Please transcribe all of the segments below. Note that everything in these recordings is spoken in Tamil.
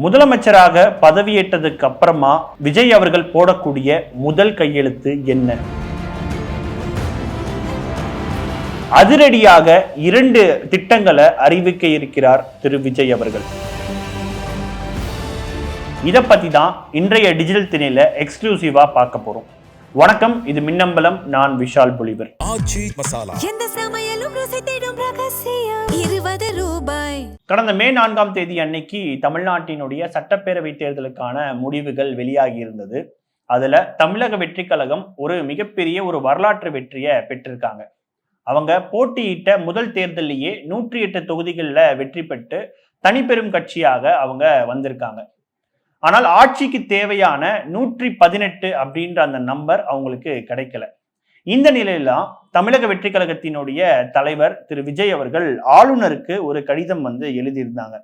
முதலமைச்சராக பதவியேற்றதுக்கு அப்புறமா விஜய் அவர்கள் போடக்கூடிய முதல் கையெழுத்து என்ன? அதிரடியாக 2 திட்டங்களை அறிவிக்க இருக்கிறார் திரு விஜய் அவர்கள். இதை பத்தி தான் இன்றைய டிஜிட்டல் திணையில எக்ஸ்க்ளூசிவா பார்க்க போறோம். வணக்கம், இது மின்னம்பலம். நான் விஷால் பொலிவர். கடந்த மே 4ஆம் தேதி அன்னைக்கு தமிழ்நாட்டினுடைய சட்டப்பேரவை தேர்தலுக்கான முடிவுகள் வெளியாகி இருந்தது. அதுல தமிழக வெற்றி கழகம் ஒரு மிகப்பெரிய வரலாற்று வெற்றியை பெற்றிருக்காங்க. அவங்க போட்டியிட்ட முதல் தேர்தலிலேயே 108 தொகுதிகளில் வெற்றி பெற்று தனிப்பெரும் கட்சியாக அவங்க வந்திருக்காங்க. ஆனால் ஆட்சிக்கு தேவையான 118 அப்படின்ற அந்த நம்பர் அவங்களுக்கு கிடைக்கல. இந்த நிலையில தமிழக வெற்றி கழகத்தினுடைய தலைவர் திரு விஜய் அவர்கள் ஆளுநருக்கு ஒரு கடிதம் எழுதியிருந்தாங்க.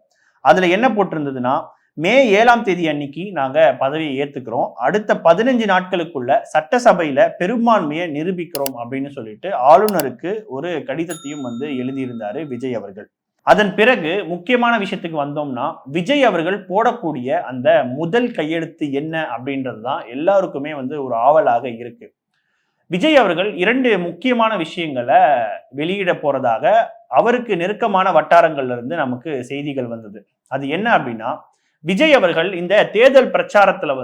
அதுல என்ன போட்டிருந்ததுன்னா, மே 7ஆம் தேதி அன்னைக்கு நாங்க பதவியை ஏத்துக்கிறோம், அடுத்த 15 நாட்களுக்குள்ள சட்டசபையில பெரும்பான்மையை நிரூபிக்கிறோம் அப்படின்னு சொல்லிட்டு ஆளுநருக்கு ஒரு கடிதத்தையும் எழுதியிருந்தாரு விஜய் அவர்கள். அதன் பிறகு முக்கியமான விஷயத்துக்கு வந்தோம்னா, விஜய் அவர்கள் போடக்கூடிய அந்த முதல் கையெழுத்து என்ன அப்படின்றதுதான் எல்லாருக்குமே ஒரு ஆவலாக இருக்கு. விஜய் அவர்கள் 2 முக்கியமான விஷயங்களை வெளியிட போறதாக அவருக்கு நெருக்கமான வட்டாரங்கள்ல இருந்து நமக்கு செய்திகள் வந்தது. அது என்ன அப்படின்னா, விஜய் அவர்கள் இந்த தேர்தல் பிரச்சாரத்துல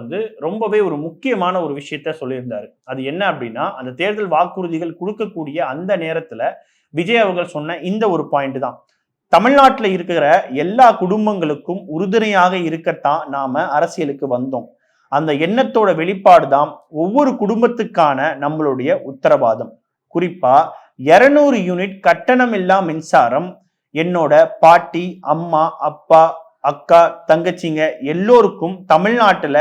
ரொம்பவே ஒரு முக்கியமான ஒரு விஷயத்த சொல்லியிருந்தாரு. அது என்ன அப்படின்னா, அந்த தேர்தல் வாக்குறுதிகள் கொடுக்கக்கூடிய அந்த நேரத்துல விஜய் அவர்கள் சொன்ன இந்த ஒரு பாயிண்ட் தான், தமிழ்நாட்டுல இருக்கிற எல்லா குடும்பங்களுக்கும் உறுதுணையாக இருக்கத்தான் நாம அரசியலுக்கு வந்தோம். அந்த எண்ணத்தோட வெளிப்பாடு தான் ஒவ்வொரு குடும்பத்துக்கான நம்மளுடைய உத்தரவாதம். குறிப்பா 200 யூனிட் கட்டணம் இல்லா மின்சாரம் என்னோட பாட்டி, அம்மா, அப்பா, அக்கா, தங்கச்சிங்க எல்லோருக்கும் தமிழ்நாட்டுல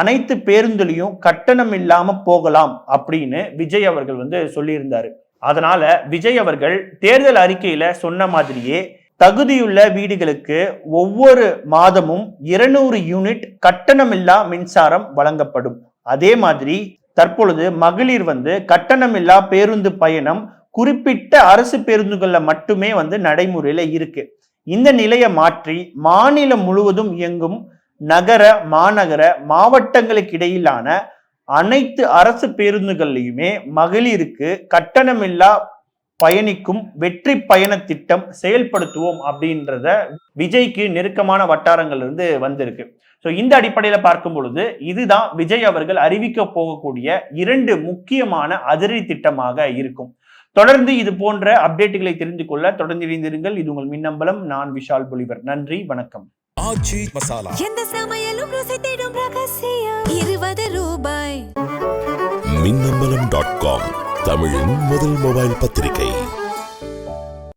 அனைத்து பேருந்துலையும் கட்டணம் இல்லாம போகலாம் அப்படின்னு விஜய் அவர்கள் சொல்லியிருந்தாரு. அதனால விஜய் அவர்கள் தேர்தல் அறிக்கையில சொன்ன மாதிரியே தகுதியுள்ள வீடுகளுக்கு ஒவ்வொரு மாதமும் 200 யூனிட் கட்டணமில்லா மின்சாரம் வழங்கப்படும். அதே மாதிரி தற்பொழுது மகளிர் கட்டணமில்லா பேருந்து பயணம் குறிப்பிட்ட அரசு பேருந்துகள்ல மட்டுமே நடைமுறையில இருக்கு. இந்த நிலையை மாற்றி மாநிலம் முழுவதும் இயங்கும் நகர, மாநகர, மாவட்டங்களுக்கு இடையிலான அனைத்து அரசு பேருந்துகள்லையுமே மகளிருக்கு கட்டணமில்லா பயணிக்கும் வெற்றி பயண திட்டம் செயல்படுத்துவோம் அப்படின்றத விஜய்க்கு நெருக்கமான வட்டாரங்கள் இருந்து வந்திருக்கு. ஸோ இந்த அடிப்படையில பார்க்கும் பொழுது இதுதான் விஜய் அவர்கள் அறிவிக்க போகக்கூடிய 2 முக்கியமான அதிரடி திட்டமாக இருக்கும். தொடர்ந்து இது போன்ற அப்டேட்டுகளை தெரிந்து கொள்ள தொடர்ந்து இணைந்திருங்கள். இது உங்கள் மின்னம்பலம். நான் விஷால் பொலிவர். நன்றி, வணக்கம். மின்னம்பலம்.com தமிழின் முதல் மொபைல் பத்திரிகை.